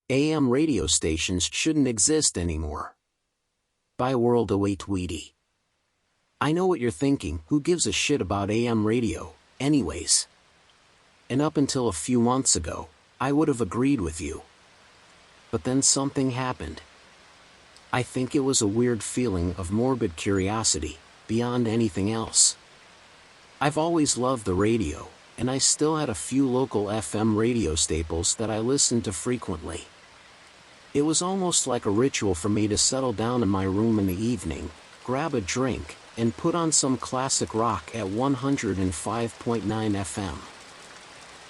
AM radio stations shouldn't exist anymore. By WorldAwayTweedy. I know what you're thinking, who gives a shit about AM radio, anyways? And up until a few months ago, I would have agreed with you. But then something happened. I think it was a weird feeling of morbid curiosity, beyond anything else. I've always loved the radio, and I still had a few local FM radio staples that I listened to frequently. It was almost like a ritual for me to settle down in my room in the evening, grab a drink, and put on some classic rock at 105.9 FM.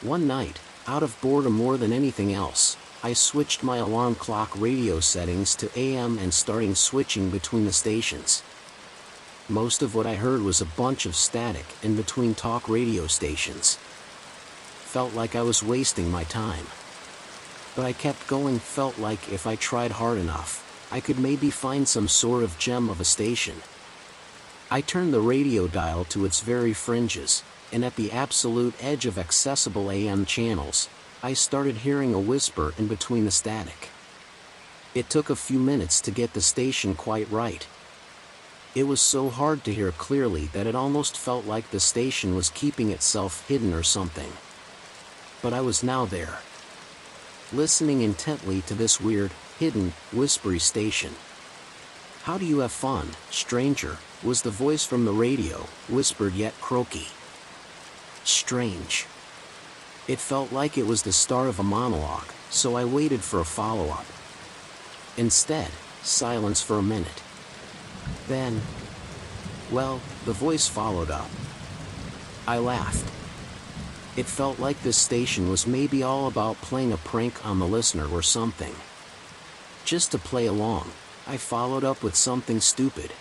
One night, out of boredom more than anything else, I switched my alarm clock radio settings to AM and started switching between the stations. Most of what I heard was a bunch of static in between talk radio stations. Felt like I was wasting my time. But I kept going, felt like if I tried hard enough, I could maybe find some sort of gem of a station. I turned the radio dial to its very fringes, and at the absolute edge of accessible AM channels, I started hearing a whisper in between the static. It took a few minutes to get the station quite right. It was so hard to hear clearly that it almost felt like the station was keeping itself hidden or something. But I was now there, listening intently to this weird, hidden, whispery station. "How do you have fun, stranger?" was the voice from the radio, whispered yet croaky. Strange. It felt like it was the start of a monologue, so I waited for a follow-up. Instead, silence for a minute. Then, well, the voice followed up. I laughed. It felt like this station was maybe all about playing a prank on the listener or something. Just to play along, I followed up with something stupid.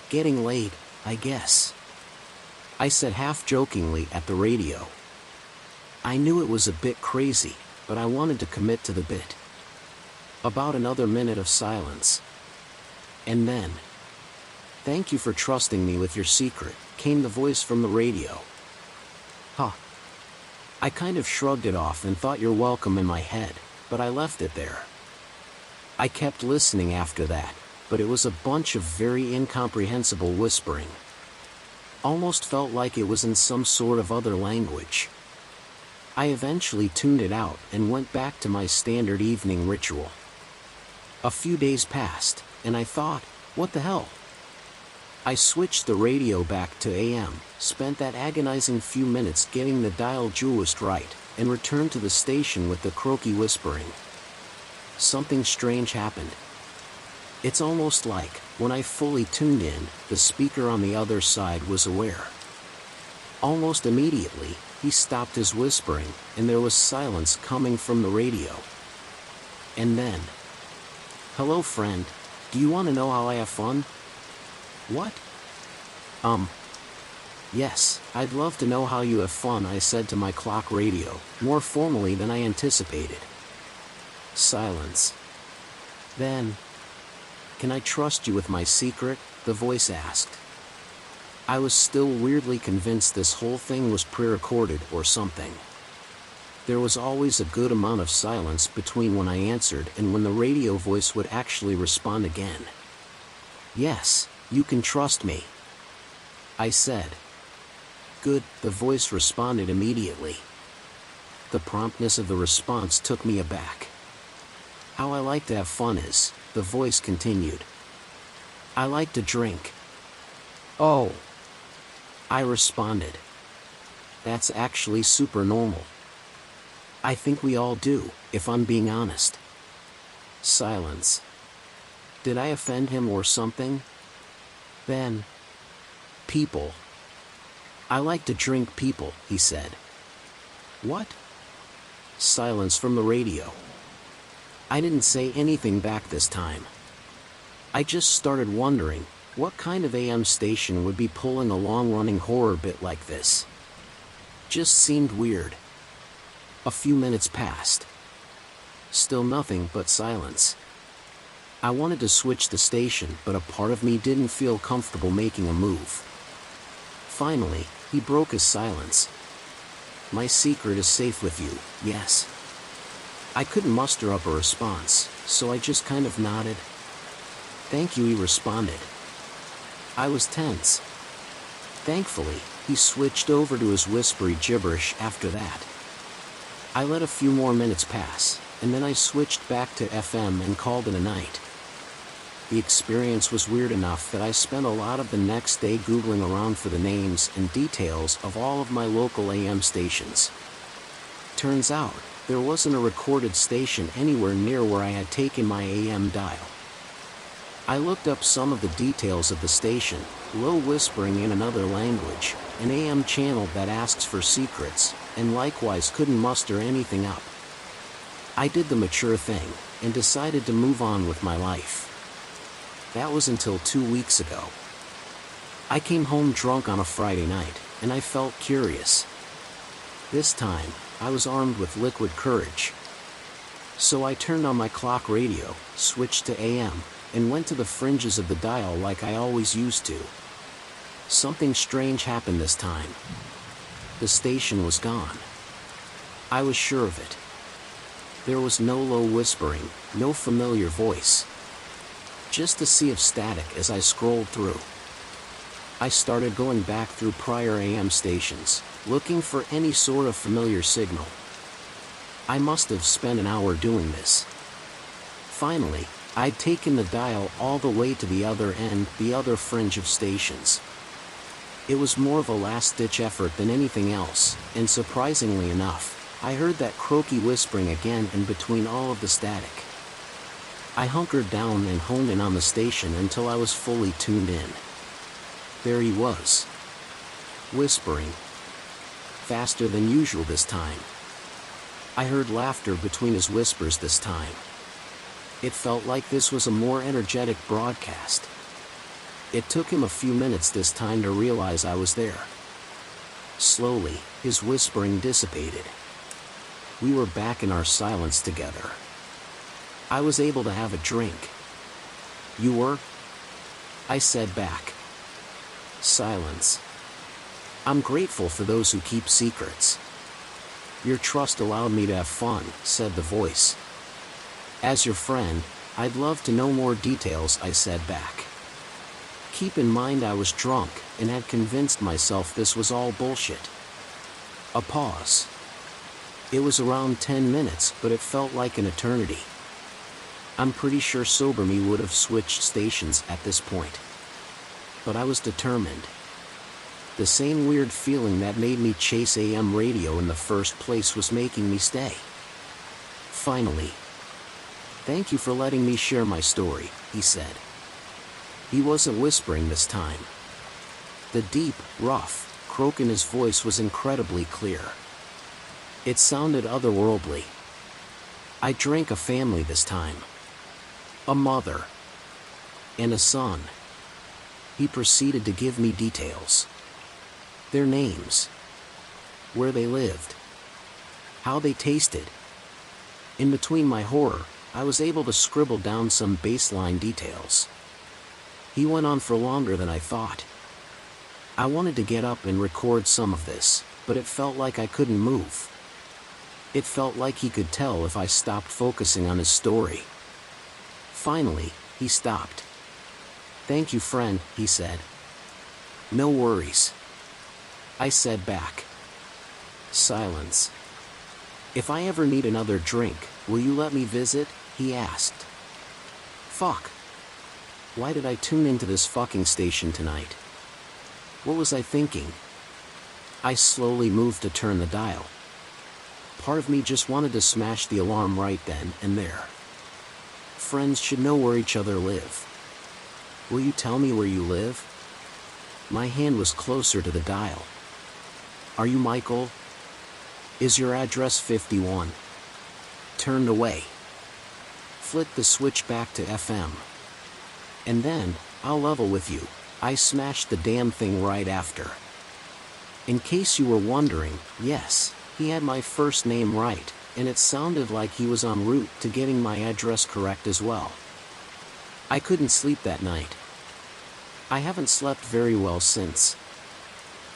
"Getting late, I guess," I said half-jokingly at the radio. I knew it was a bit crazy, but I wanted to commit to the bit. About another minute of silence. And then, "Thank you for trusting me with your secret," came the voice from the radio. Huh. I kind of shrugged it off and thought "you're welcome" in my head, but I left it there. I kept listening after that, but it was a bunch of very incomprehensible whispering. Almost felt like it was in some sort of other language. I eventually tuned it out and went back to my standard evening ritual. A few days passed, and I thought, what the hell? I switched the radio back to AM, spent that agonizing few minutes getting the dial just right, and returned to the station with the croaky whispering. Something strange happened. It's almost like, when I fully tuned in, the speaker on the other side was aware. Almost immediately, he stopped his whispering, and there was silence coming from the radio. And then, "Hello friend, do you want to know how I have fun?" "What?" Yes, I'd love to know how you have fun," I said to my clock radio, more formally than I anticipated. Silence. Then, "Can I trust you with my secret?" the voice asked. I was still weirdly convinced this whole thing was pre-recorded or something. There was always a good amount of silence between when I answered and when the radio voice would actually respond again. "Yes, you can trust me," I said. "Good," the voice responded immediately. The promptness of the response took me aback. "How I like to have fun is," the voice continued. "I like to drink." "Oh," I responded. "That's actually super normal. I think we all do, if I'm being honest." Silence. Did I offend him or something? Then, "People. I like to drink people," he said. "What?" Silence from the radio. I didn't say anything back this time. I just started wondering, what kind of AM station would be pulling a long-running horror bit like this? Just seemed weird. A few minutes passed. Still nothing but silence. I wanted to switch the station, but a part of me didn't feel comfortable making a move. Finally, he broke his silence. "My secret is safe with you, yes?" I couldn't muster up a response, so I just kind of nodded. "Thank you," he responded. I was tense. Thankfully, he switched over to his whispery gibberish after that. I let a few more minutes pass, and then I switched back to FM and called it a night. The experience was weird enough that I spent a lot of the next day Googling around for the names and details of all of my local AM stations. Turns out, there wasn't a recorded station anywhere near where I had taken my AM dial. I looked up some of the details of the station: low whispering in another language, an AM channel that asks for secrets, and likewise couldn't muster anything up. I did the mature thing, and decided to move on with my life. That was until 2 weeks ago. I came home drunk on a Friday night, and I felt curious. This time, I was armed with liquid courage. So I turned on my clock radio, switched to AM, and went to the fringes of the dial like I always used to. Something strange happened this time. The station was gone. I was sure of it. There was no low whispering, no familiar voice. Just a sea of static as I scrolled through. I started going back through prior AM stations, looking for any sort of familiar signal. I must have spent an hour doing this. Finally, I'd taken the dial all the way to the other end, the other fringe of stations. It was more of a last-ditch effort than anything else, and surprisingly enough, I heard that croaky whispering again in between all of the static. I hunkered down and honed in on the station until I was fully tuned in. There he was. Whispering. Faster than usual this time. I heard laughter between his whispers this time. It felt like this was a more energetic broadcast. It took him a few minutes this time to realize I was there. Slowly, his whispering dissipated. We were back in our silence together. I was able to have a drink. "You were?" I said back. Silence. "I'm grateful for those who keep secrets. Your trust allowed me to have fun," said the voice. "As your friend, I'd love to know more details," I said back. Keep in mind I was drunk and had convinced myself this was all bullshit. A pause. It was around 10 minutes, but it felt like an eternity. I'm pretty sure sober me would have switched stations at this point. But I was determined. The same weird feeling that made me chase AM radio in the first place was making me stay. Finally. "Thank you for letting me share my story," he said. He wasn't whispering this time. The deep, rough croak in his voice was incredibly clear. It sounded otherworldly. I drank a family this time. A mother. And a son. He proceeded to give me details. Their names. Where they lived. How they tasted. In between my horror, I was able to scribble down some baseline details. He went on for longer than I thought. I wanted to get up and record some of this, but it felt like I couldn't move. It felt like he could tell if I stopped focusing on his story. Finally, he stopped. "Thank you, friend," he said. "No worries," I said back. Silence. "If I ever need another drink, will you let me visit?" he asked. Fuck. Why did I tune into this fucking station tonight? What was I thinking? I slowly moved to turn the dial. Part of me just wanted to smash the alarm right then and there. Friends should know where each other live. Will you tell me where you live? My hand was closer to the dial. Are you Michael? Is your address 51? Turned away. Flick the switch back to FM. And then, I'll level with you, I smashed the damn thing right after. In case you were wondering, yes, he had my first name right, and it sounded like he was en route to getting my address correct as well. I couldn't sleep that night. I haven't slept very well since.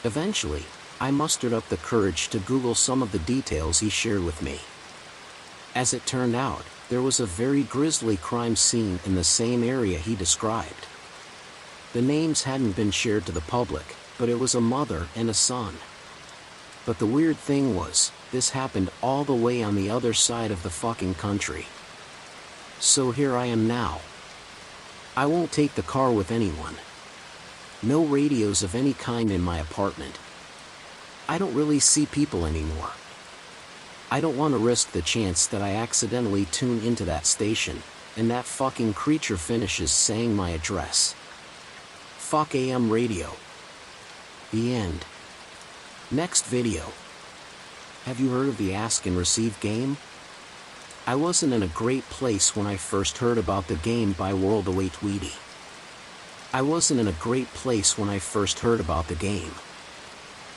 Eventually, I mustered up the courage to Google some of the details he shared with me. As it turned out, there was a very grisly crime scene in the same area he described. The names hadn't been shared to the public, but it was a mother and a son. But the weird thing was, this happened all the way on the other side of the fucking country. So here I am now. I won't take the car with anyone. No radios of any kind in my apartment. I don't really see people anymore. I don't want to risk the chance that I accidentally tune into that station, and that fucking creature finishes saying my address. Fuck AM radio. The end. Next video. Have you heard of the Ask and Receive game? I wasn't in a great place when I first heard about the game by WorldAwayTweedy.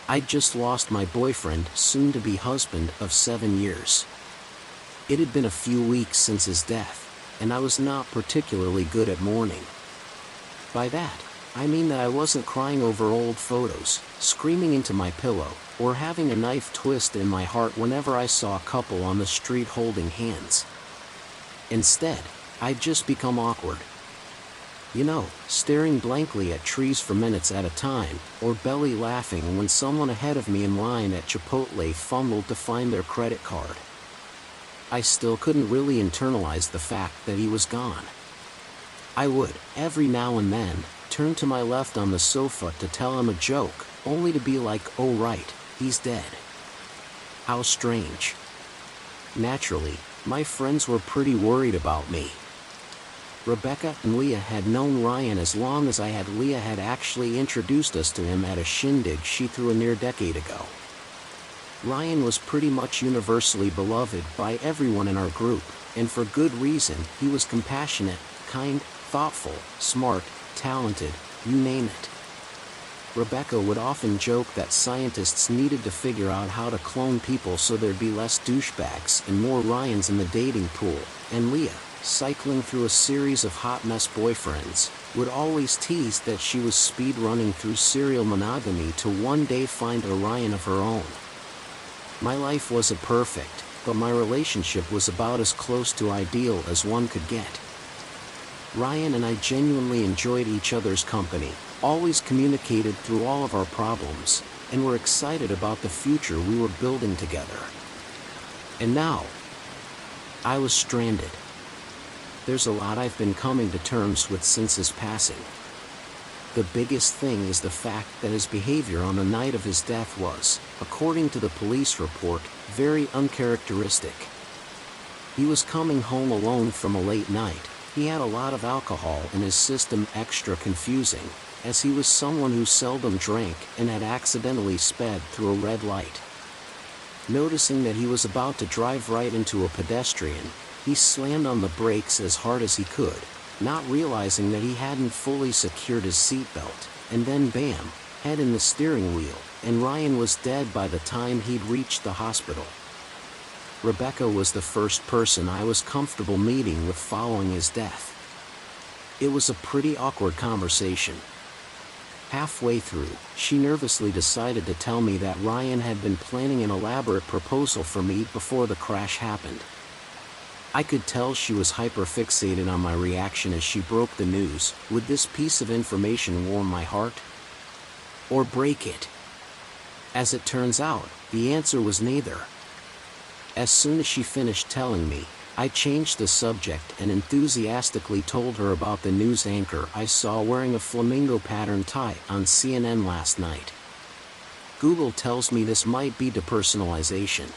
I'd just lost my boyfriend, soon-to-be husband, of 7 years. It had been a few weeks since his death, and I was not particularly good at mourning. By that, I mean that I wasn't crying over old photos, screaming into my pillow, or having a knife twist in my heart whenever I saw a couple on the street holding hands. Instead, I'd just become awkward. You know, staring blankly at trees for minutes at a time, or belly laughing when someone ahead of me in line at Chipotle fumbled to find their credit card. I still couldn't really internalize the fact that he was gone. I would, every now and then, turn to my left on the sofa to tell him a joke, only to be like, oh right, he's dead. How strange. Naturally, my friends were pretty worried about me. Rebecca and Leah had known Ryan as long as Leah had actually introduced us to him at a shindig she threw a near decade ago. Ryan was pretty much universally beloved by everyone in our group, and for good reason. He was compassionate, kind, thoughtful, smart, talented, you name it. Rebecca would often joke that scientists needed to figure out how to clone people so there'd be less douchebags and more Ryans in the dating pool, and Leah, cycling through a series of hot mess boyfriends, would always tease that she was speed running through serial monogamy to one day find a Ryan of her own. My life wasn't perfect, but my relationship was about as close to ideal as one could get. Ryan and I genuinely enjoyed each other's company, always communicated through all of our problems, and were excited about the future we were building together. And now, I was stranded. There's a lot I've been coming to terms with since his passing. The biggest thing is the fact that his behavior on the night of his death was, according to the police report, very uncharacteristic. He was coming home alone from a late night. He had a lot of alcohol in his system, extra confusing, as he was someone who seldom drank and had accidentally sped through a red light. Noticing that he was about to drive right into a pedestrian, he slammed on the brakes as hard as he could, not realizing that he hadn't fully secured his seatbelt, and then bam, head in the steering wheel, and Ryan was dead by the time he'd reached the hospital. Rebecca was the first person I was comfortable meeting with following his death. It was a pretty awkward conversation. Halfway through, she nervously decided to tell me that Ryan had been planning an elaborate proposal for me before the crash happened. I could tell she was hyper-fixated on my reaction as she broke the news. Would this piece of information warm my heart? Or break it? As it turns out, the answer was neither. As soon as she finished telling me, I changed the subject and enthusiastically told her about the news anchor I saw wearing a flamingo pattern tie on CNN last night. Google tells me this might be depersonalization.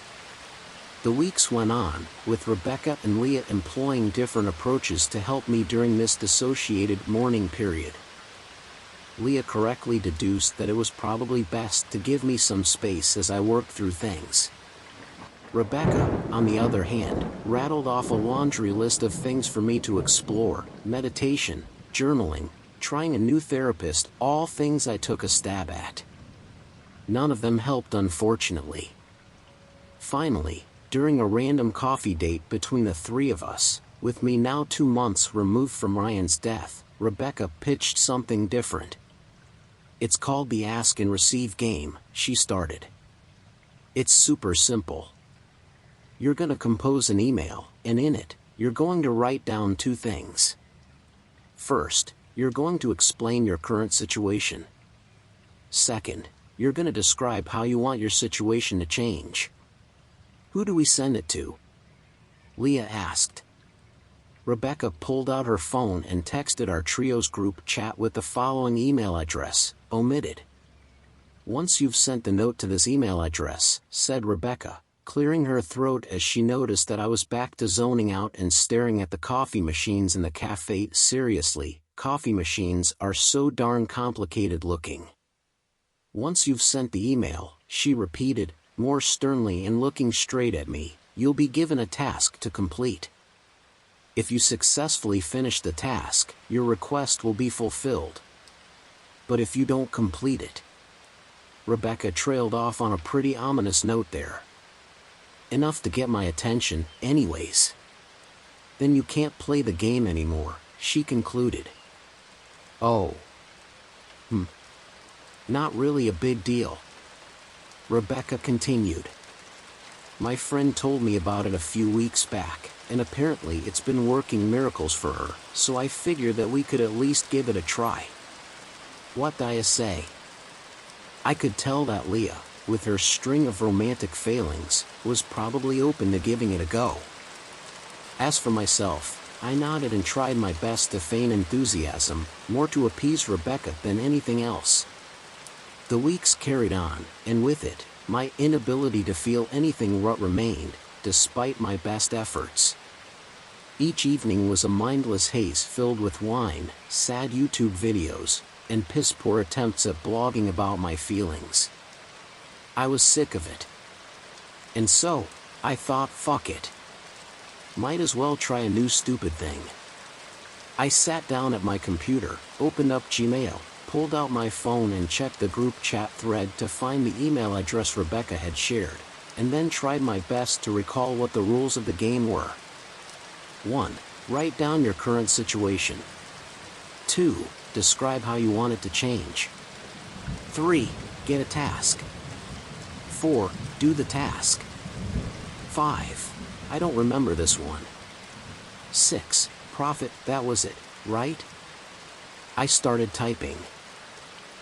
The weeks went on, with Rebecca and Leah employing different approaches to help me during this dissociated mourning period. Leah correctly deduced that it was probably best to give me some space as I worked through things. Rebecca, on the other hand, rattled off a laundry list of things for me to explore: meditation, journaling, trying a new therapist, all things I took a stab at. None of them helped, unfortunately. Finally, during a random coffee date between the three of us, with me now 2 months removed from Ryan's death, Rebecca pitched something different. It's called the Ask and Receive game, she started. It's super simple. You're gonna compose an email, and in it, you're going to write down 2 things. First, you're going to explain your current situation. Second, you're gonna describe how you want your situation to change. Who do we send it to? Leah asked. Rebecca pulled out her phone and texted our trio's group chat with the following email address, omitted. Once you've sent the note to this email address, said Rebecca, clearing her throat as she noticed that I was back to zoning out and staring at the coffee machines in the cafe. Seriously, coffee machines are so darn complicated looking. Once you've sent the email, she repeated, more sternly and looking straight at me, you'll be given a task to complete. If you successfully finish the task, your request will be fulfilled. But if you don't complete it... Rebecca trailed off on a pretty ominous note there. Enough to get my attention, anyways. Then you can't play the game anymore, she concluded. Oh. Not really a big deal. Rebecca continued. My friend told me about it a few weeks back, and apparently it's been working miracles for her, so I figured that we could at least give it a try. What do I say? I could tell that Leah, with her string of romantic failings, was probably open to giving it a go. As for myself, I nodded and tried my best to feign enthusiasm, more to appease Rebecca than anything else. The weeks carried on, and with it, my inability to feel anything what remained, despite my best efforts. Each evening was a mindless haze filled with wine, sad YouTube videos, and piss-poor attempts at blogging about my feelings. I was sick of it. And so, I thought, fuck it. Might as well try a new stupid thing. I sat down at my computer, opened up Gmail, pulled out my phone and checked the group chat thread to find the email address Rebecca had shared, and then tried my best to recall what the rules of the game were. 1. Write down your current situation. 2. Describe how you want it to change. 3. Get a task. 4. Do the task. 5. I don't remember this one. 6. Profit, that was it, right? I started typing.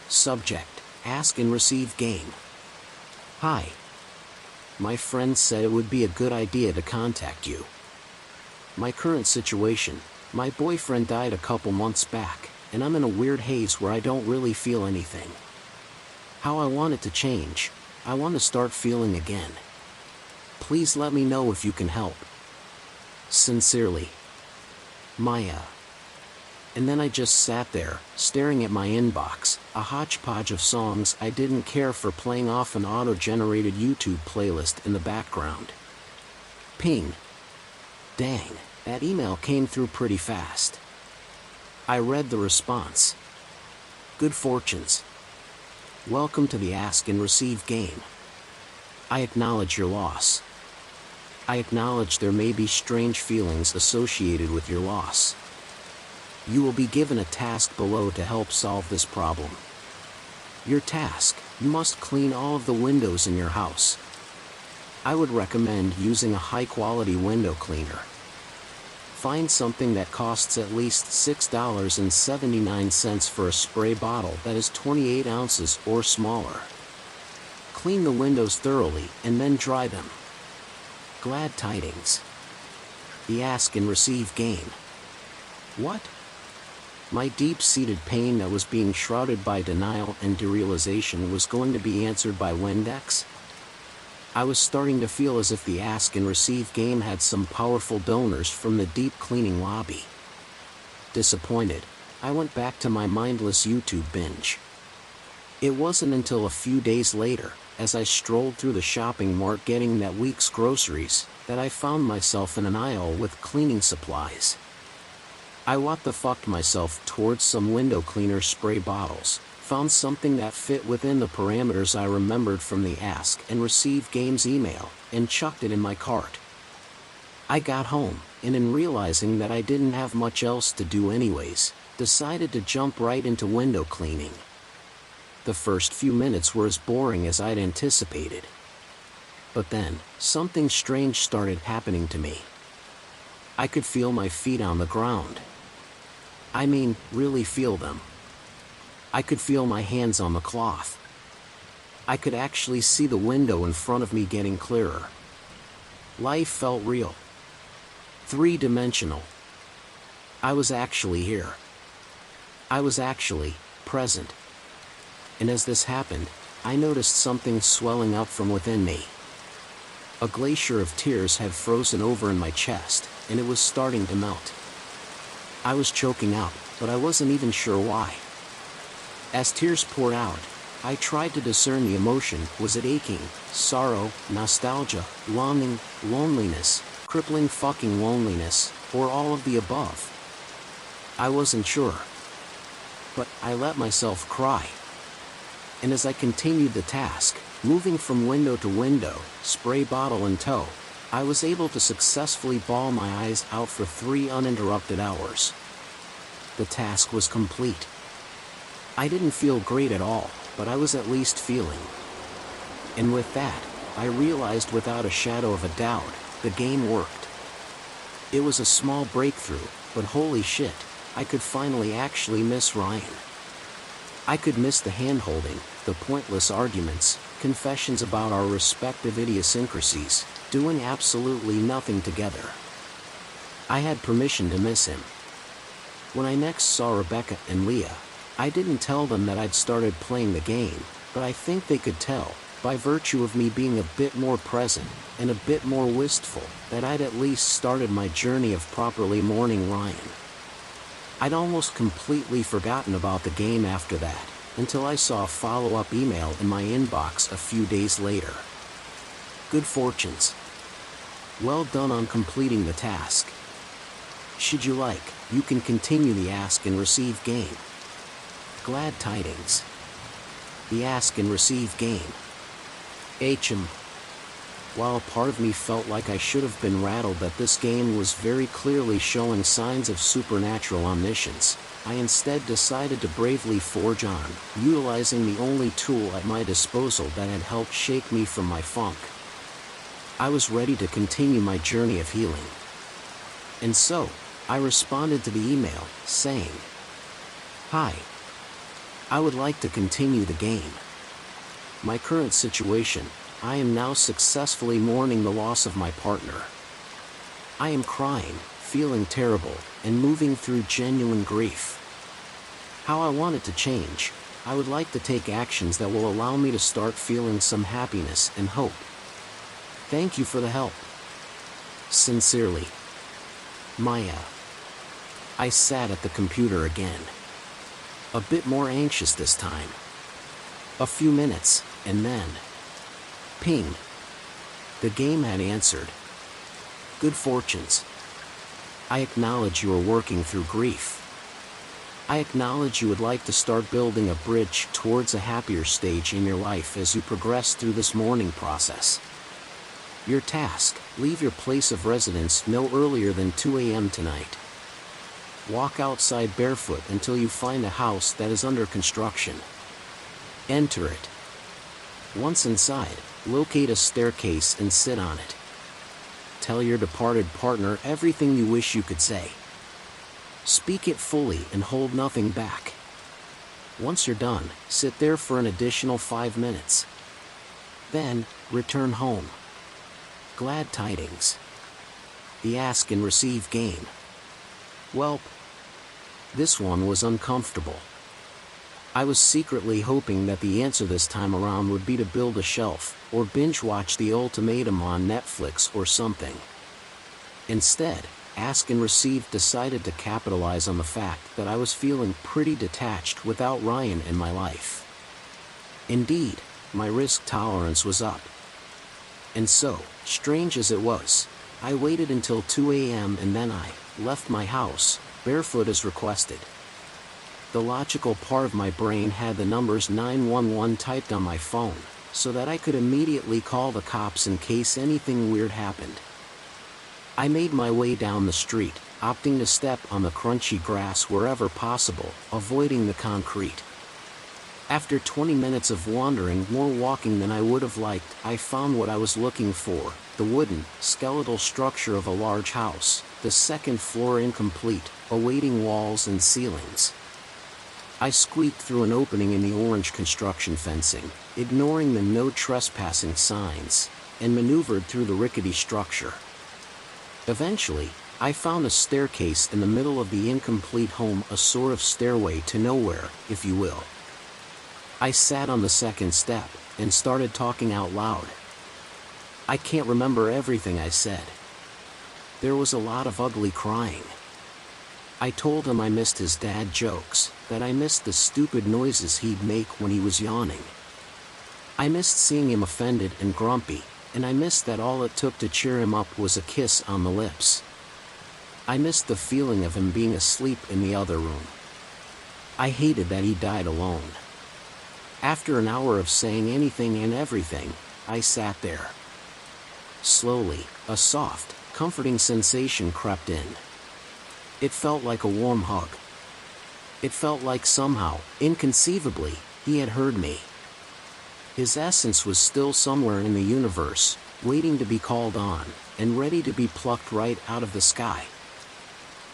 Subject, ask and receive game. Hi. My friend said it would be a good idea to contact you. My current situation, my boyfriend died a couple months back, and I'm in a weird haze where I don't really feel anything. How I want it to change, I want to start feeling again. Please let me know if you can help. Sincerely, Maya. And then I just sat there, staring at my inbox, a hodgepodge of songs I didn't care for playing off an auto-generated YouTube playlist in the background. Ping. Dang, that email came through pretty fast. I read the response. Good fortunes. Welcome to the Ask and Receive game. I acknowledge your loss. I acknowledge there may be strange feelings associated with your loss. You will be given a task below to help solve this problem. Your task, you must clean all of the windows in your house. I would recommend using a high-quality window cleaner. Find something that costs at least $6.79 for a spray bottle that is 28 ounces or smaller. Clean the windows thoroughly and then dry them. Glad tidings. The Ask and Receive game. What? My deep-seated pain that was being shrouded by denial and derealization was going to be answered by Windex? I was starting to feel as if the Ask and Receive game had some powerful donors from the deep cleaning lobby. Disappointed, I went back to my mindless YouTube binge. It wasn't until a few days later, as I strolled through the shopping mart getting that week's groceries, that I found myself in an aisle with cleaning supplies. I what the fucked myself towards some window cleaner spray bottles, found something that fit within the parameters I remembered from the Ask and Receive game's email, and chucked it in my cart. I got home, and in realizing that I didn't have much else to do anyways, decided to jump right into window cleaning. The first few minutes were as boring as I'd anticipated. But then, something strange started happening to me. I could feel my feet on the ground. I mean, really feel them. I could feel my hands on the cloth. I could actually see the window in front of me getting clearer. Life felt real. Three-dimensional. I was actually here. I was actually present. And as this happened, I noticed something swelling up from within me. A glacier of tears had frozen over in my chest, and it was starting to melt. I was choking out, but I wasn't even sure why. As tears poured out, I tried to discern the emotion. Was it aching, sorrow, nostalgia, longing, loneliness, crippling fucking loneliness, or all of the above? I wasn't sure. But I let myself cry. And as I continued the task, moving from window to window, spray bottle in tow, I was able to successfully bawl my eyes out for 3 uninterrupted hours. The task was complete. I didn't feel great at all, but I was at least feeling. And with that, I realized without a shadow of a doubt, the game worked. It was a small breakthrough, but holy shit, I could finally actually miss Ryan. I could miss the hand-holding, the pointless arguments, confessions about our respective idiosyncrasies, doing absolutely nothing together. I had permission to miss him. When I next saw Rebecca and Leah, I didn't tell them that I'd started playing the game, but I think they could tell, by virtue of me being a bit more present, and a bit more wistful, that I'd at least started my journey of properly mourning Ryan. I'd almost completely forgotten about the game after that, until I saw a follow-up email in my inbox a few days later. Good fortunes. Well done on completing the task. Should you like, you can continue the ask and receive game. Glad tidings. The ask and receive game. HM. While a part of me felt like I should have been rattled that this game was very clearly showing signs of supernatural omniscience, I instead decided to bravely forge on, utilizing the only tool at my disposal that had helped shake me from my funk. I was ready to continue my journey of healing. And so, I responded to the email, saying, "Hi. I would like to continue the game. My current situation, I am now successfully mourning the loss of my partner. I am crying, feeling terrible, and moving through genuine grief. How I want it to change, I would like to take actions that will allow me to start feeling some happiness and hope. Thank you for the help. Sincerely, Maya." I sat at the computer again. A bit more anxious this time. A few minutes, and then... ping. The game had answered. Good fortunes. I acknowledge you are working through grief. I acknowledge you would like to start building a bridge towards a happier stage in your life as you progress through this mourning process. Your task, leave your place of residence no earlier than 2 a.m. tonight. Walk outside barefoot until you find a house that is under construction. Enter it. Once inside, locate a staircase and sit on it. Tell your departed partner everything you wish you could say. Speak it fully and hold nothing back. Once you're done, sit there for an additional 5 minutes. Then, return home. Glad tidings. The ask and receive game. Welp. This one was uncomfortable. I was secretly hoping that the answer this time around would be to build a shelf, or binge-watch The Ultimatum on Netflix or something. Instead, Ask and Receive decided to capitalize on the fact that I was feeling pretty detached without Ryan in my life. Indeed, my risk tolerance was up. And so, strange as it was, I waited until 2 a.m. and then I left my house, barefoot as requested. The logical part of my brain had the numbers 911 typed on my phone, so that I could immediately call the cops in case anything weird happened. I made my way down the street, opting to step on the crunchy grass wherever possible, avoiding the concrete. After 20 minutes of wandering, more walking than I would have liked, I found what I was looking for, the wooden, skeletal structure of a large house, the second floor incomplete, awaiting walls and ceilings. I squeaked through an opening in the orange construction fencing, ignoring the no trespassing signs, and maneuvered through the rickety structure. Eventually, I found a staircase in the middle of the incomplete home, a sort of stairway to nowhere, if you will. I sat on the second step, and started talking out loud. I can't remember everything I said. There was a lot of ugly crying. I told him I missed his dad jokes, that I missed the stupid noises he'd make when he was yawning. I missed seeing him offended and grumpy, and I missed that all it took to cheer him up was a kiss on the lips. I missed the feeling of him being asleep in the other room. I hated that he died alone. After an hour of saying anything and everything, I sat there. Slowly, a soft, comforting sensation crept in. It felt like a warm hug. It felt like somehow, inconceivably, he had heard me. His essence was still somewhere in the universe, waiting to be called on, and ready to be plucked right out of the sky.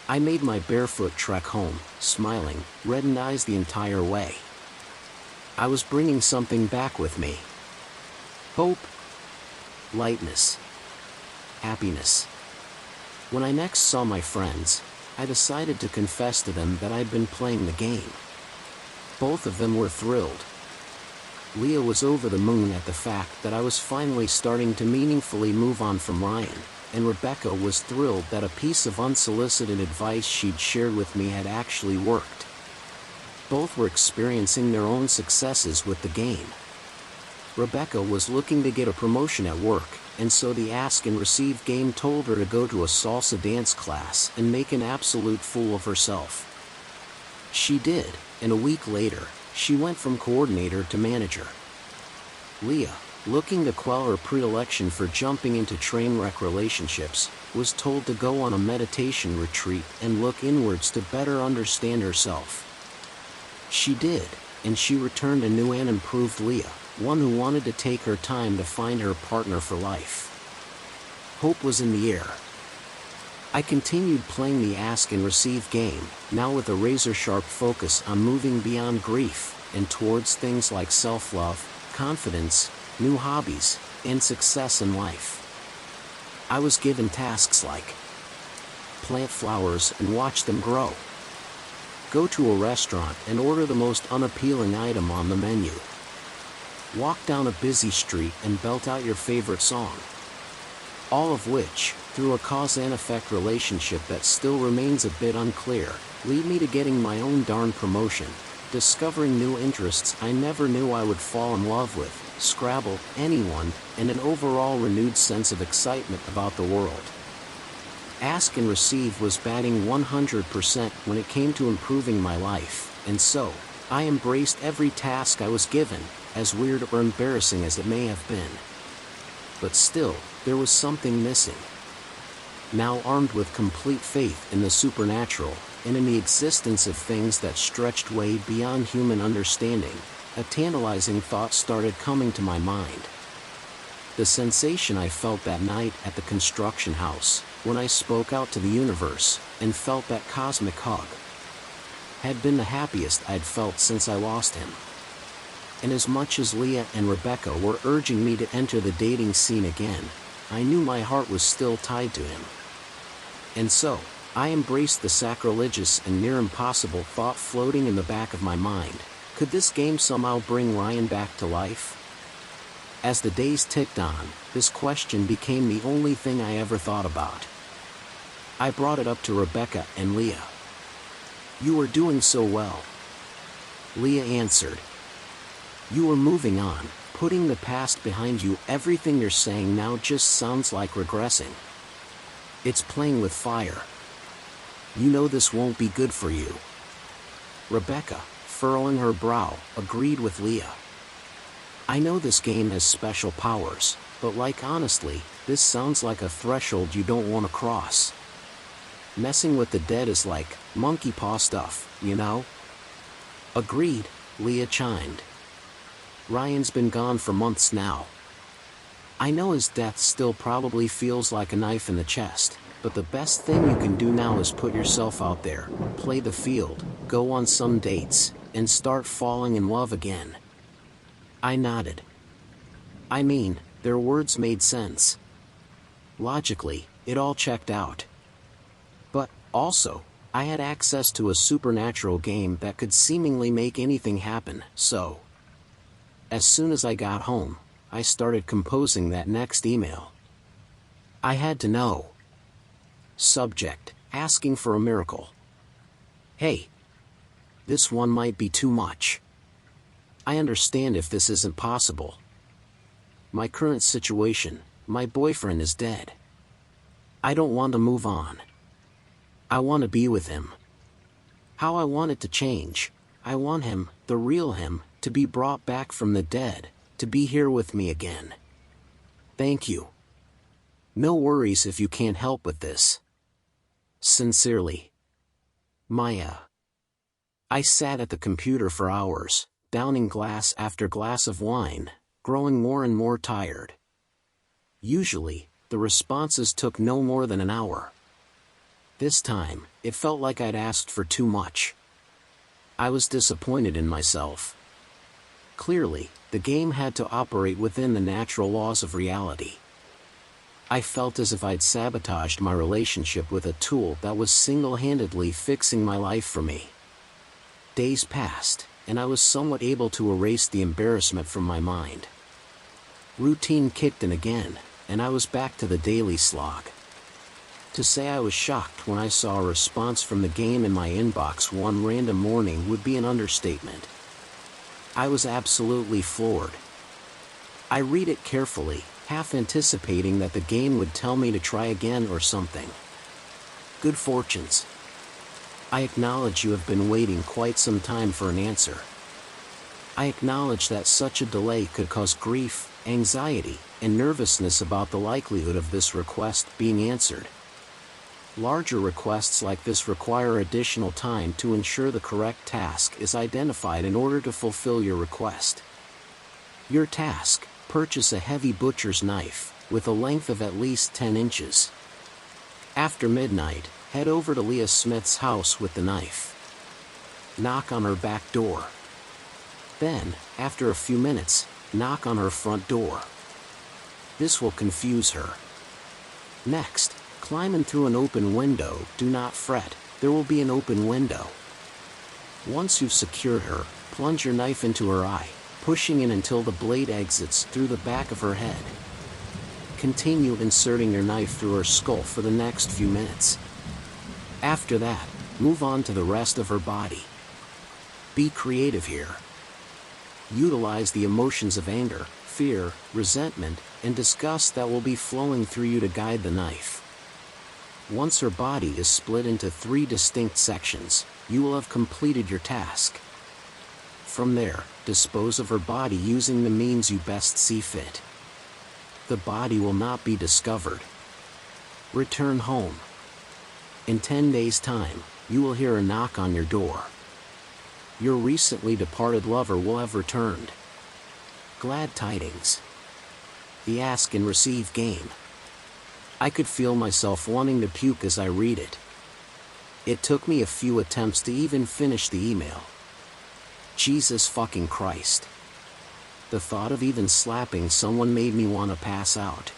I made my barefoot trek home, smiling, red-in eyes the entire way. I was bringing something back with me. Hope. Lightness. Happiness. When I next saw my friends, I decided to confess to them that I'd been playing the game. Both of them were thrilled. Leah was over the moon at the fact that I was finally starting to meaningfully move on from Ryan, and Rebecca was thrilled that a piece of unsolicited advice she'd shared with me had actually worked. Both were experiencing their own successes with the game. Rebecca was looking to get a promotion at work, and so the ask and receive game told her to go to a salsa dance class and make an absolute fool of herself. She did, and a week later, she went from coordinator to manager. Leah, looking to quell her predilection for jumping into train wreck relationships, was told to go on a meditation retreat and look inwards to better understand herself. She did, and she returned a new and improved Leah, one who wanted to take her time to find her partner for life. Hope was in the air. I continued playing the ask and receive game, now with a razor-sharp focus on moving beyond grief, and towards things like self-love, confidence, new hobbies, and success in life. I was given tasks like plant flowers and watch them grow. Go to a restaurant and order the most unappealing item on the menu. Walk down a busy street and belt out your favorite song. All of which, through a cause and effect relationship that still remains a bit unclear, lead me to getting my own darn promotion, discovering new interests I never knew I would fall in love with, Scrabble, anyone, and an overall renewed sense of excitement about the world. Ask and receive was batting 100% when it came to improving my life, and so, I embraced every task I was given, as weird or embarrassing as it may have been. But still, there was something missing. Now armed with complete faith in the supernatural, and in the existence of things that stretched way beyond human understanding, a tantalizing thought started coming to my mind. The sensation I felt that night at the construction house, when I spoke out to the universe, and felt that cosmic hug, had been the happiest I'd felt since I lost him. And as much as Leah and Rebecca were urging me to enter the dating scene again, I knew my heart was still tied to him. And so, I embraced the sacrilegious and near impossible thought floating in the back of my mind: could this game somehow bring Ryan back to life? As the days ticked on, this question became the only thing I ever thought about. I brought it up to Rebecca and Leah. "You are doing so well," Leah answered. "You are moving on, putting the past behind you. Everything you're saying now just sounds like regressing. It's playing with fire. You know this won't be good for you." Rebecca, furrowing her brow, agreed with Leah. "I know this game has special powers, but honestly, this sounds like a threshold you don't want to cross. Messing with the dead is like monkey paw stuff, you know?" "Agreed," Leah chimed. Ryan's been gone for months now. I know his death still probably feels like a knife in the chest, but the best thing you can do now is put yourself out there, play the field, go on some dates, and start falling in love again. I nodded. I mean, their words made sense. Logically, it all checked out. But, also, I had access to a supernatural game that could seemingly make anything happen, so... As soon as I got home, I started composing that next email. I had to know. Subject, asking for a miracle. Hey. This one might be too much. I understand if this isn't possible. My current situation, my boyfriend is dead. I don't want to move on. I want to be with him. How I want it to change. I want him, the real him, to be brought back from the dead, to be here with me again. Thank you. No worries if you can't help with this. Sincerely. Maya. I sat at the computer for hours, downing glass after glass of wine, growing more and more tired. Usually, the responses took no more than an hour. This time, it felt like I'd asked for too much. I was disappointed in myself. Clearly, the game had to operate within the natural laws of reality. I felt as if I'd sabotaged my relationship with a tool that was single-handedly fixing my life for me. Days passed, and I was somewhat able to erase the embarrassment from my mind. Routine kicked in again, and I was back to the daily slog. To say I was shocked when I saw a response from the game in my inbox one random morning would be an understatement. I was absolutely floored. I read it carefully, half anticipating that the game would tell me to try again or something. Good fortunes. I acknowledge you have been waiting quite some time for an answer. I acknowledge that such a delay could cause grief, anxiety, and nervousness about the likelihood of this request being answered. Larger requests like this require additional time to ensure the correct task is identified in order to fulfill your request. Your task: purchase a heavy butcher's knife, with a length of at least 10 inches. After midnight, head over to Leah Smith's house with the knife. Knock on her back door. Then, after a few minutes, knock on her front door. This will confuse her. Next, climb in through an open window. Do not fret, there will be an open window. Once you've secured her, plunge your knife into her eye, pushing in until the blade exits through the back of her head. Continue inserting your knife through her skull for the next few minutes. After that, move on to the rest of her body. Be creative here. Utilize the emotions of anger, fear, resentment, and disgust that will be flowing through you to guide the knife. Once her body is split into 3 distinct sections, you will have completed your task. From there, dispose of her body using the means you best see fit. The body will not be discovered. Return home. In 10 days' time, you will hear a knock on your door. Your recently departed lover will have returned. Glad tidings. The ask and receive game. I could feel myself wanting to puke as I read it. It took me a few attempts to even finish the email. Jesus fucking Christ. The thought of even slapping someone made me want to pass out.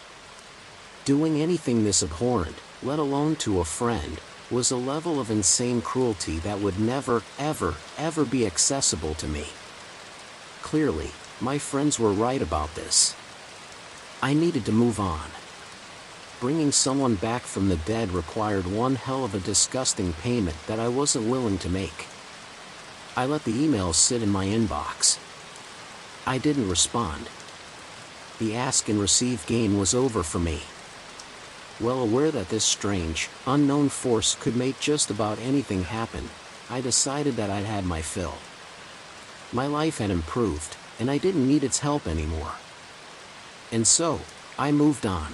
Doing anything this abhorrent, let alone to a friend, was a level of insane cruelty that would never, ever, ever be accessible to me. Clearly, my friends were right about this. I needed to move on. Bringing someone back from the dead required one hell of a disgusting payment that I wasn't willing to make. I let the email sit in my inbox. I didn't respond. The ask and receive game was over for me. Well aware that this strange, unknown force could make just about anything happen, I decided that I'd had my fill. My life had improved, and I didn't need its help anymore. And so, I moved on.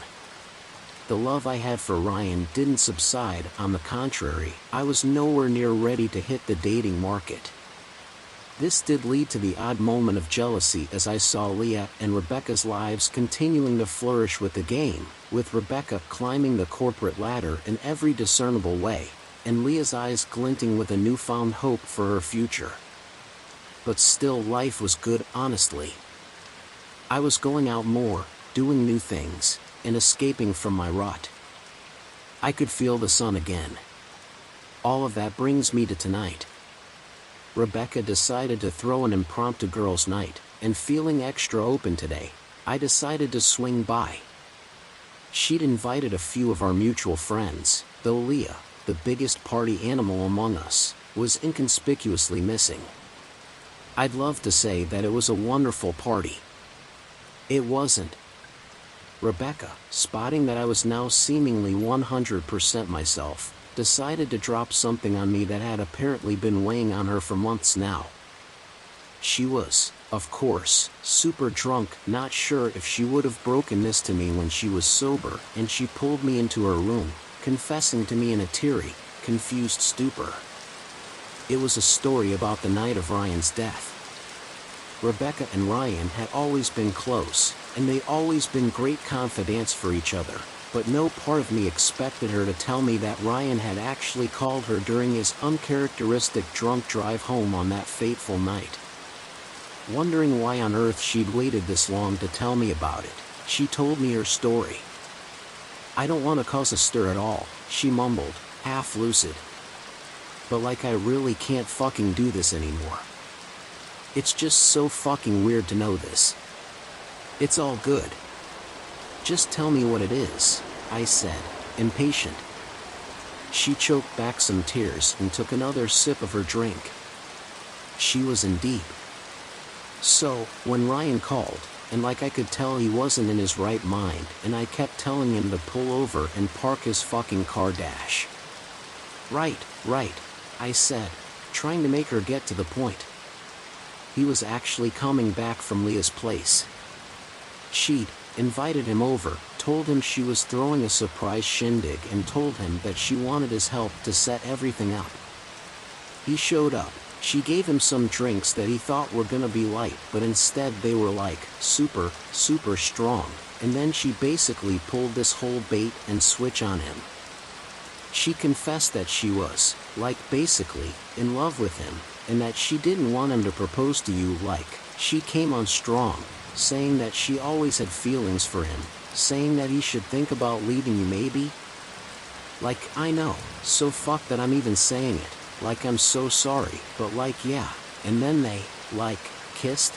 The love I had for Ryan didn't subside. On the contrary, I was nowhere near ready to hit the dating market. This did lead to the odd moment of jealousy as I saw Leah and Rebecca's lives continuing to flourish with the game, with Rebecca climbing the corporate ladder in every discernible way, and Leah's eyes glinting with a newfound hope for her future. But still, life was good, honestly. I was going out more, doing new things, and escaping from my rut. I could feel the sun again. All of that brings me to tonight. Rebecca decided to throw an impromptu girls' night, and feeling extra open today, I decided to swing by. She'd invited a few of our mutual friends, though Leah, the biggest party animal among us, was inconspicuously missing. I'd love to say that it was a wonderful party. It wasn't. Rebecca, spotting that I was now seemingly 100% myself, decided to drop something on me that had apparently been weighing on her for months now. She was, of course, super drunk, not sure if she would have broken this to me when she was sober, and she pulled me into her room, confessing to me in a teary, confused stupor. It was a story about the night of Ryan's death. Rebecca and Ryan had always been close, and they'd always been great confidants for each other, but no part of me expected her to tell me that Ryan had actually called her during his uncharacteristic drunk drive home on that fateful night. Wondering why on earth she'd waited this long to tell me about it, she told me her story. "I don't want to cause a stir at all," she mumbled, half lucid. "But like I really can't fucking do this anymore. It's just so fucking weird to know this. It's all good. Just tell me what it is," I said, impatient. She choked back some tears and took another sip of her drink. She was in deep. "So, when Ryan called, and like I could tell he wasn't in his right mind, and I kept telling him to pull over and park his fucking car dash." Right, I said, trying to make her get to the point. "He was actually coming back from Leah's place. She'd invited him over, told him she was throwing a surprise shindig, and told him that she wanted his help to set everything up. He showed up. She gave him some drinks that he thought were gonna be light, but instead they were like, super strong, and then she basically pulled this whole bait and switch on him. She confessed that she was, like, basically, in love with him, and that she didn't want him to propose to you. Like, she came on strong, saying that she always had feelings for him, saying that he should think about leaving you maybe. Like, I know, so fucked that I'm even saying it, like I'm so sorry, but like yeah, and then they, like, kissed?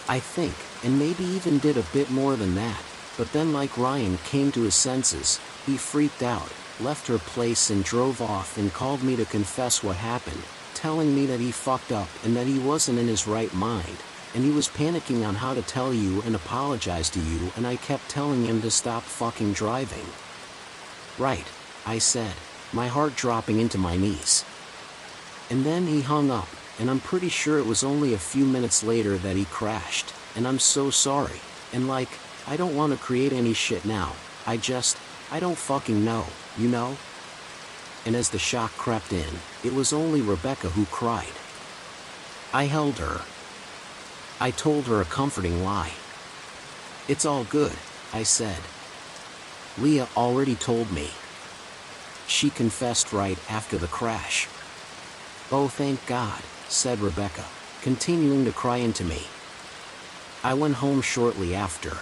I think, and maybe even did a bit more than that, but then like Ryan came to his senses, he freaked out, left her place and drove off and called me to confess what happened, telling me that he fucked up and that he wasn't in his right mind, and he was panicking on how to tell you and apologize to you, and I kept telling him to stop fucking driving." "Right," I said, my heart dropping into my knees. And then he hung up, and I'm pretty sure it was only a few minutes later that he crashed, and I'm so sorry, and like, I don't want to create any shit now, I don't fucking know, you know? And as the shock crept in, it was only Rebecca who cried. I held her. I told her a comforting lie. "It's all good," I said. "Leah already told me. She confessed right after the crash." "Oh, thank God," said Rebecca, continuing to cry into me. I went home shortly after.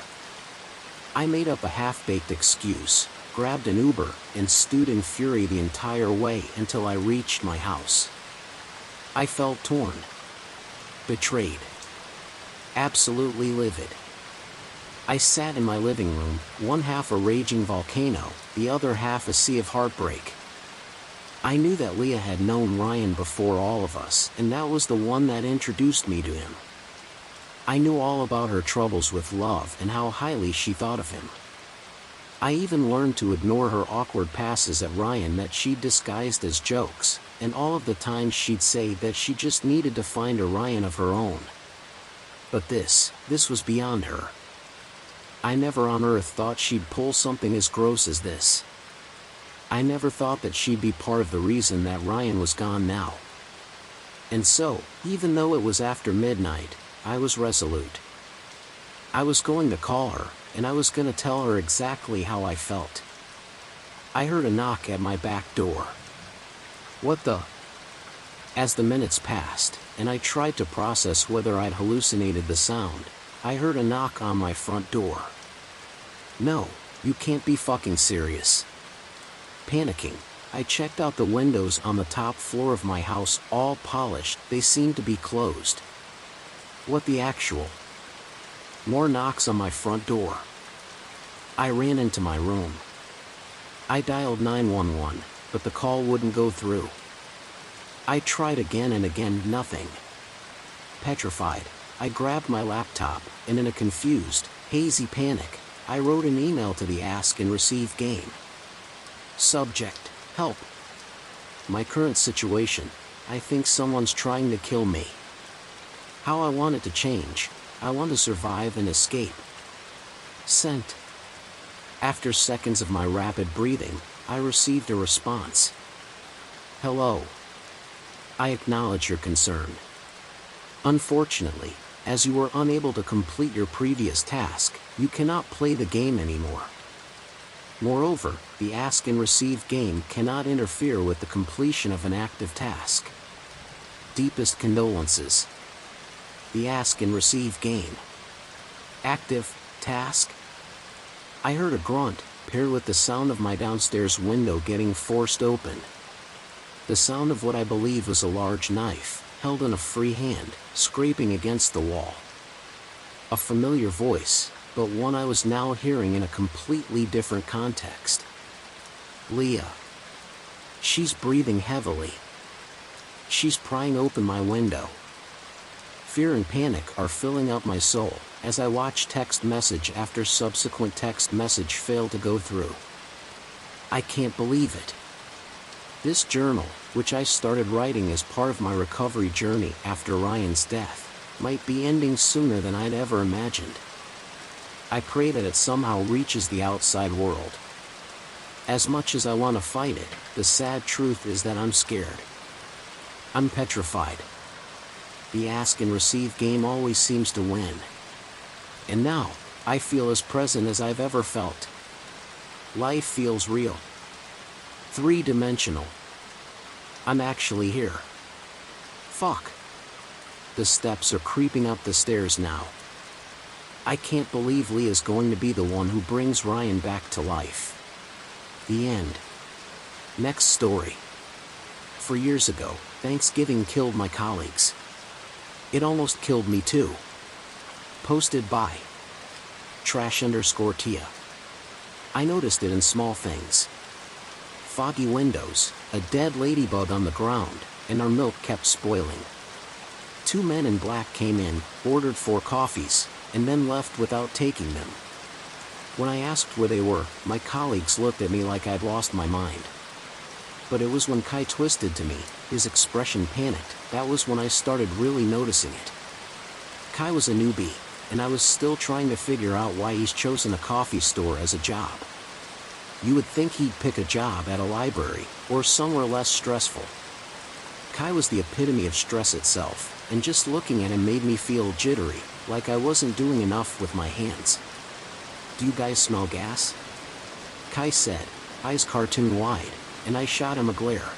I made up a half-baked excuse, grabbed an Uber, and stewed in fury the entire way until I reached my house. I felt torn. Betrayed. Absolutely livid. I sat in my living room, one half a raging volcano, the other half a sea of heartbreak. I knew that Leah had known Ryan before all of us, and that was the one that introduced me to him. I knew all about her troubles with love and how highly she thought of him. I even learned to ignore her awkward passes at Ryan that she'd disguised as jokes, and all of the times she'd say that she just needed to find a Ryan of her own. But this was beyond her. I never on earth thought she'd pull something as gross as this. I never thought that she'd be part of the reason that Ryan was gone now. And so, even though it was after midnight, I was resolute. I was going to call her, and I was going to tell her exactly how I felt. I heard a knock at my back door. What the? As the minutes passed, and I tried to process whether I'd hallucinated the sound, I heard a knock on my front door. No, you can't be fucking serious. Panicking, I checked out the windows on the top floor of my house, all polished. They seemed to be closed. What the actual? More knocks on my front door. I ran into my room. I dialed 911, but the call wouldn't go through. I tried again and again, nothing. Petrified, I grabbed my laptop, and in a confused, hazy panic, I wrote an email to the Ask and Receive game. Subject: help. My current situation, I think someone's trying to kill me. How I want it to change. I want to survive and escape. Sent. After seconds of my rapid breathing, I received a response. Hello. I acknowledge your concern. Unfortunately, as you were unable to complete your previous task, you cannot play the game anymore. Moreover, the Ask and Receive game cannot interfere with the completion of an active task. Deepest condolences. The Ask and Receive game. Active task? I heard a grunt, paired with the sound of my downstairs window getting forced open. The sound of what I believe was a large knife, held in a free hand, scraping against the wall. A familiar voice, but one I was now hearing in a completely different context. Leah. She's breathing heavily. She's prying open my window. Fear and panic are filling up my soul, as I watch text message after subsequent text message fail to go through. I can't believe it. This journal, which I started writing as part of my recovery journey after Ryan's death, might be ending sooner than I'd ever imagined. I pray that it somehow reaches the outside world. As much as I want to fight it, the sad truth is that I'm scared. I'm petrified. The Ask and Receive game always seems to win. And now, I feel as present as I've ever felt. Life feels real. Three-dimensional. I'm actually here. Fuck. The steps are creeping up the stairs now. I can't believe Leah's going to be the one who brings Ryan back to life. The end. Next story. 4 years ago, Thanksgiving killed my colleagues. It almost killed me too. Posted by Trash_Tia. I noticed it in small things. Foggy windows, a dead ladybug on the ground, and our milk kept spoiling. 2 men in black came in, ordered 4 coffees, and then left without taking them. When I asked where they were, my colleagues looked at me like I'd lost my mind. But it was when Kai twisted to me, his expression panicked, that was when I started really noticing it. Kai was a newbie, and I was still trying to figure out why he's chosen a coffee store as a job. You would think he'd pick a job at a library, or somewhere less stressful. Kai was the epitome of stress itself, and just looking at him made me feel jittery, like I wasn't doing enough with my hands. Do you guys smell gas? Kai said, eyes cartoon wide, and I shot him a glare.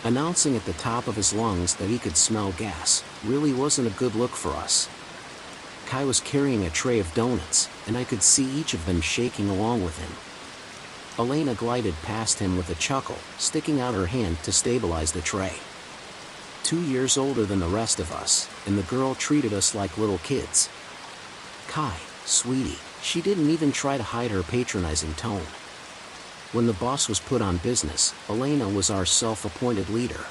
Announcing at the top of his lungs that he could smell gas really wasn't a good look for us. Kai was carrying a tray of donuts, and I could see each of them shaking along with him. Elena glided past him with a chuckle, sticking out her hand to stabilize the tray. 2 years older than the rest of us, and the girl treated us like little kids. Kai, sweetie, she didn't even try to hide her patronizing tone. When the boss was put on business, Elena was our self-appointed leader.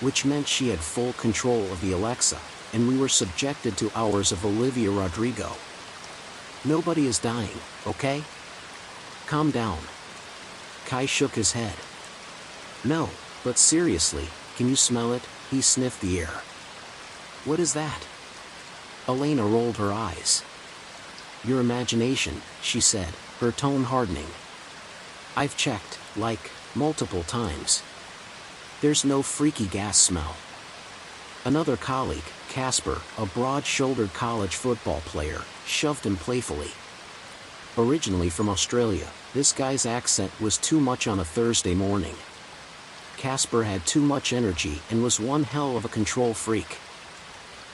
Which meant she had full control of the Alexa, and we were subjected to hours of Olivia Rodrigo. Nobody is dying, okay? Calm down. Kai shook his head. No, but seriously, can you smell it? He sniffed the air. What is that? Elena rolled her eyes. Your imagination, she said, her tone hardening. I've checked, like, multiple times. There's no freaky gas smell. Another colleague, Casper, a broad-shouldered college football player, shoved him playfully. Originally from Australia, this guy's accent was too much on a Thursday morning. Casper had too much energy and was one hell of a control freak.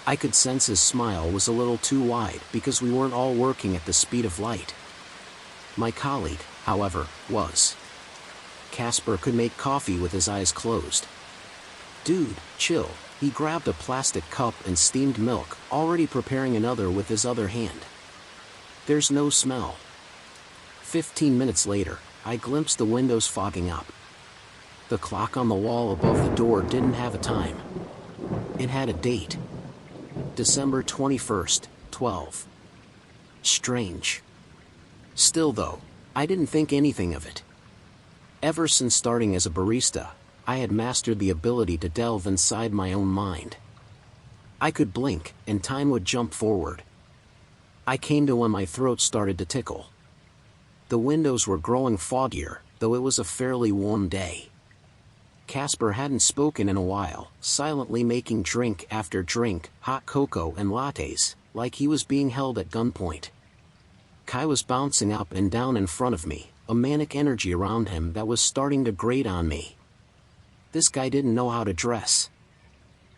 I could sense his smile was a little too wide because we weren't all working at the speed of light. My colleague, however, was. Casper could make coffee with his eyes closed. Dude, chill. He grabbed a plastic cup and steamed milk, already preparing another with his other hand. There's no smell. 15 minutes later, I glimpsed the windows fogging up. The clock on the wall above the door didn't have a time. It had a date. December 21st, 12. Strange. Still though, I didn't think anything of it. Ever since starting as a barista, I had mastered the ability to delve inside my own mind. I could blink, and time would jump forward. I came to when my throat started to tickle. The windows were growing foggier, though it was a fairly warm day. Casper hadn't spoken in a while, silently making drink after drink, hot cocoa and lattes, like he was being held at gunpoint. Kai was bouncing up and down in front of me, a manic energy around him that was starting to grate on me. This guy didn't know how to dress.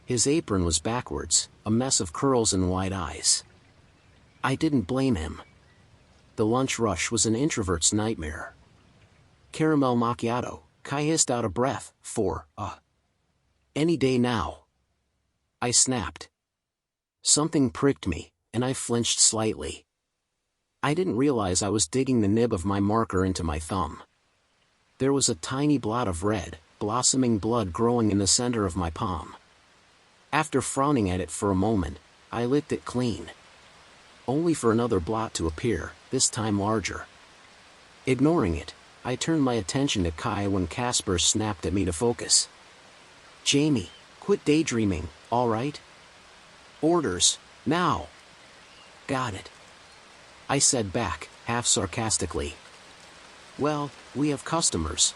His apron was backwards, a mess of curls and wide eyes. I didn't blame him. The lunch rush was an introvert's nightmare. Caramel macchiato, Kai hissed out of breath, for, any day now. I snapped. Something pricked me, and I flinched slightly. I didn't realize I was digging the nib of my marker into my thumb. There was a tiny blot of red, blossoming blood growing in the center of my palm. After frowning at it for a moment, I licked it clean. Only for another blot to appear, this time larger. Ignoring it, I turned my attention to Kai when Casper snapped at me to focus. Jamie, quit daydreaming, all right? Orders, now. Got it. I said back, half sarcastically. Well, we have customers.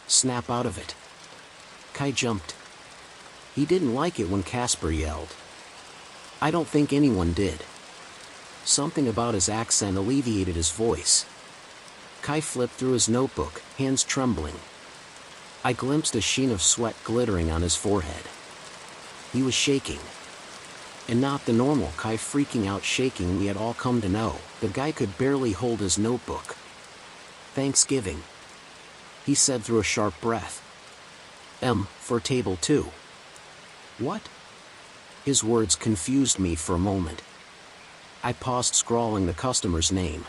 Snap out of it. Kai jumped. He didn't like it when Casper yelled. I don't think anyone did. Something about his accent alleviated his voice. Kai flipped through his notebook, hands trembling. I glimpsed a sheen of sweat glittering on his forehead. He was shaking. And not the normal Kai freaking out shaking we had all come to know. The guy could barely hold his notebook. Thanksgiving, he said through a sharp breath. For table 2. What? His words confused me for a moment. I paused scrawling the customer's name.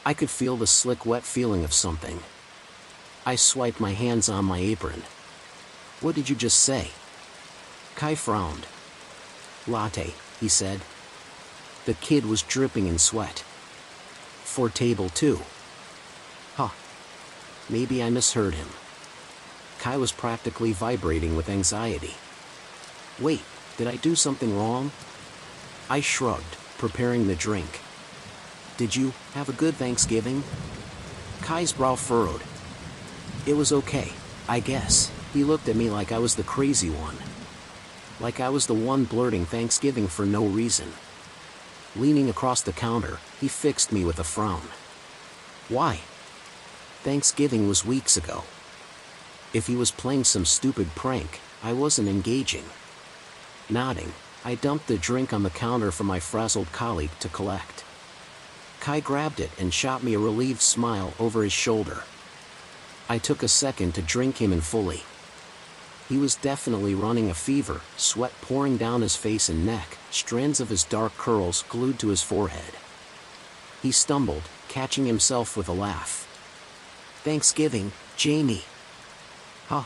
I could feel the slick wet feeling of something. I swiped my hands on my apron. What did you just say? Kai frowned. Latte, he said. The kid was dripping in sweat. For table 2. Huh. Maybe I misheard him. Kai was practically vibrating with anxiety. Wait, did I do something wrong? I shrugged, preparing the drink. Did you have a good Thanksgiving? Kai's brow furrowed. It was okay, I guess. He looked at me like I was the crazy one. Like I was the one blurting Thanksgiving for no reason. Leaning across the counter, he fixed me with a frown. Why? Thanksgiving was weeks ago. If he was playing some stupid prank, I wasn't engaging. Nodding, I dumped the drink on the counter for my frazzled colleague to collect. Kai grabbed it and shot me a relieved smile over his shoulder. I took a second to drink him in fully. He was definitely running a fever, sweat pouring down his face and neck, strands of his dark curls glued to his forehead. He stumbled, catching himself with a laugh. Thanksgiving, Jamie. Huh.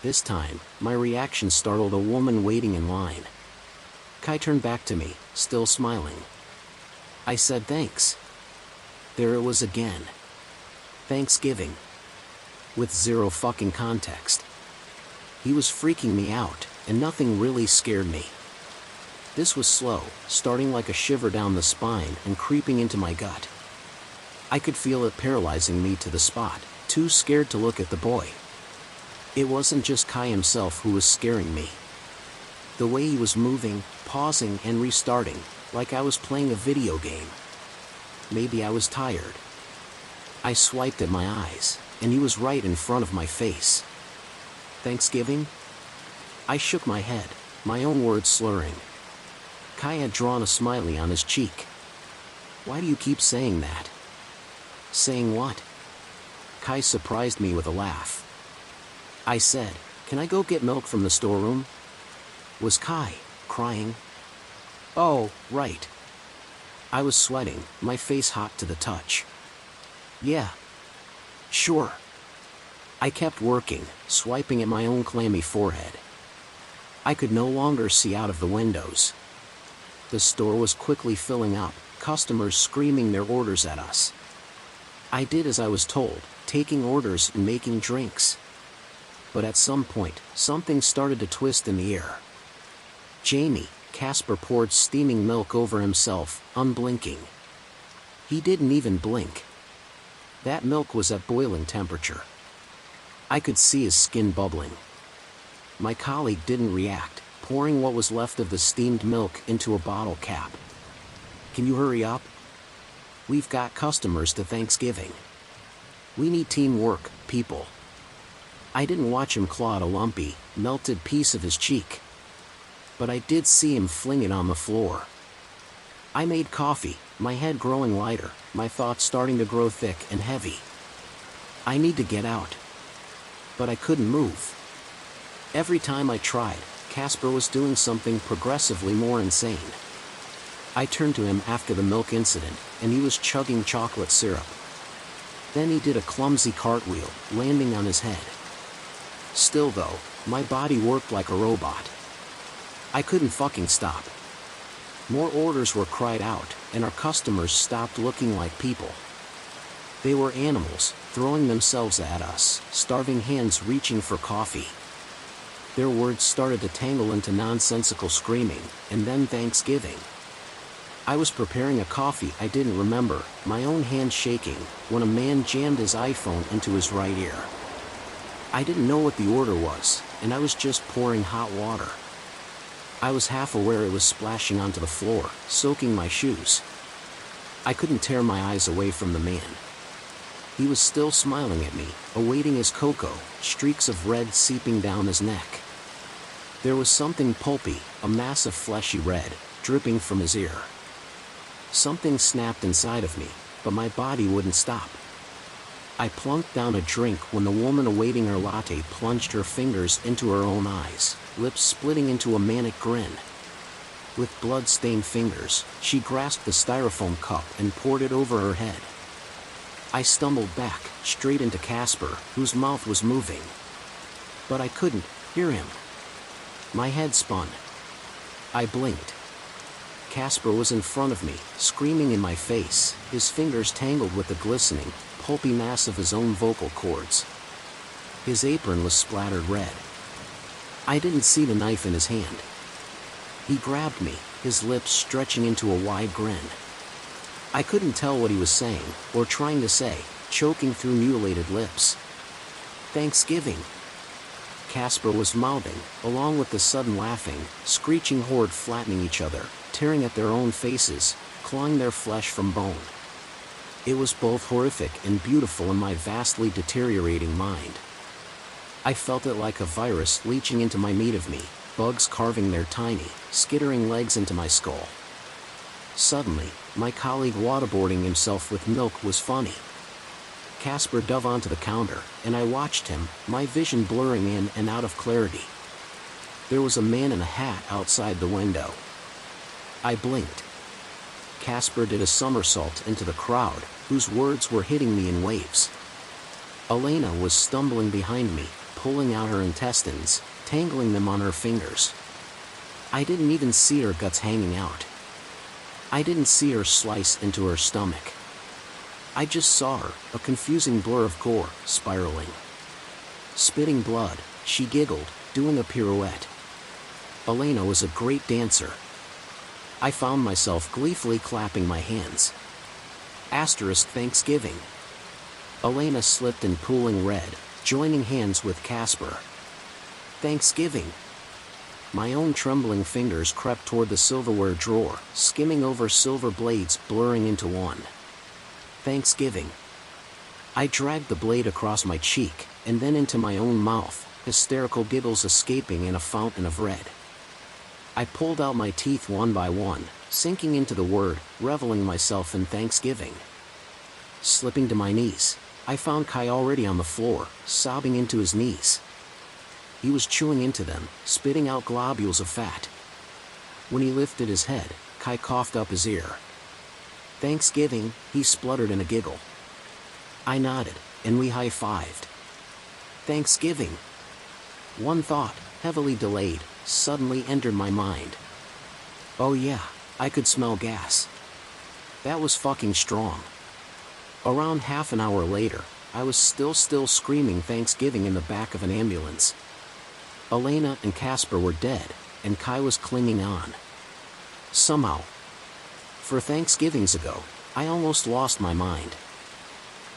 This time, my reaction startled a woman waiting in line. Kai turned back to me, still smiling. I said thanks. There it was again. Thanksgiving. With zero fucking context. He was freaking me out, and nothing really scared me. This was slow, starting like a shiver down the spine and creeping into my gut. I could feel it paralyzing me to the spot, too scared to look at the boy. It wasn't just Kai himself who was scaring me. The way he was moving, pausing and restarting, like I was playing a video game. Maybe I was tired. I swiped at my eyes, and he was right in front of my face. Thanksgiving? I shook my head, my own words slurring. Kai had drawn a smiley on his cheek. Why do you keep saying that? Saying what? Kai surprised me with a laugh. I said, can I go get milk from the storeroom? Was Kai crying? Oh, right. I was sweating, my face hot to the touch. Yeah. Sure. I kept working, swiping at my own clammy forehead. I could no longer see out of the windows. The store was quickly filling up, customers screaming their orders at us. I did as I was told, taking orders and making drinks. But at some point, something started to twist in the air. Jamie, Casper poured steaming milk over himself, unblinking. He didn't even blink. That milk was at boiling temperature. I could see his skin bubbling. My colleague didn't react, pouring what was left of the steamed milk into a bottle cap. Can you hurry up? We've got customers to Thanksgiving. We need teamwork, people. I didn't watch him claw at a lumpy, melted piece of his cheek. But I did see him fling it on the floor. I made coffee, my head growing lighter, my thoughts starting to grow thick and heavy. I need to get out. But I couldn't move. Every time I tried, Casper was doing something progressively more insane. I turned to him after the milk incident, and he was chugging chocolate syrup. Then he did a clumsy cartwheel, landing on his head. Still though, my body worked like a robot. I couldn't fucking stop. More orders were cried out, and our customers stopped looking like people. They were animals, throwing themselves at us, starving hands reaching for coffee. Their words started to tangle into nonsensical screaming, and then Thanksgiving. I was preparing a coffee I didn't remember, my own hand shaking, when a man jammed his iPhone into his right ear. I didn't know what the order was, and I was just pouring hot water. I was half aware it was splashing onto the floor, soaking my shoes. I couldn't tear my eyes away from the man. He was still smiling at me, awaiting his cocoa, streaks of red seeping down his neck. There was something pulpy, a mass of fleshy red, dripping from his ear. Something snapped inside of me, but my body wouldn't stop. I plunked down a drink when the woman awaiting her latte plunged her fingers into her own eyes, lips splitting into a manic grin. With blood-stained fingers, she grasped the styrofoam cup and poured it over her head. I stumbled back, straight into Casper, whose mouth was moving. But I couldn't hear him. My head spun. I blinked. Casper was in front of me, screaming in my face, his fingers tangled with the glistening, pulpy mass of his own vocal cords. His apron was splattered red. I didn't see the knife in his hand. He grabbed me, his lips stretching into a wide grin. I couldn't tell what he was saying, or trying to say, choking through mutilated lips. Thanksgiving. Casper was mouthing, along with the sudden laughing, screeching horde flattening each other, tearing at their own faces, clawing their flesh from bone. It was both horrific and beautiful in my vastly deteriorating mind. I felt it like a virus leaching into my meat of me, bugs carving their tiny, skittering legs into my skull. Suddenly, my colleague waterboarding himself with milk was funny. Casper dove onto the counter, and I watched him, my vision blurring in and out of clarity. There was a man in a hat outside the window. I blinked. Casper did a somersault into the crowd, whose words were hitting me in waves. Elena was stumbling behind me, pulling out her intestines, tangling them on her fingers. I didn't even see her guts hanging out. I didn't see her slice into her stomach. I just saw her, a confusing blur of gore, spiraling. Spitting blood, she giggled, doing a pirouette. Elena was a great dancer. I found myself gleefully clapping my hands. Asterisk Thanksgiving. Elena slipped in pooling red, joining hands with Casper. Thanksgiving. My own trembling fingers crept toward the silverware drawer, skimming over silver blades blurring into one. Thanksgiving. I dragged the blade across my cheek, and then into my own mouth, hysterical giggles escaping in a fountain of red. I pulled out my teeth one by one, sinking into the word, reveling myself in Thanksgiving. Slipping to my knees, I found Kai already on the floor, sobbing into his knees. He was chewing into them, spitting out globules of fat. When he lifted his head, Kai coughed up his ear. Thanksgiving, he spluttered in a giggle. I nodded, and we high-fived. Thanksgiving. One thought, heavily delayed, suddenly entered my mind. Oh yeah, I could smell gas. That was fucking strong. Around half an hour later, I was still screaming Thanksgiving in the back of an ambulance. Elena and Casper were dead, and Kai was clinging on. Somehow. For Thanksgivings ago, I almost lost my mind.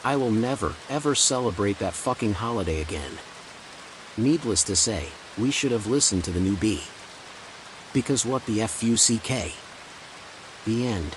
I will never, ever celebrate that fucking holiday again. Needless to say, we should have listened to the new B. Because what the fuck? The end.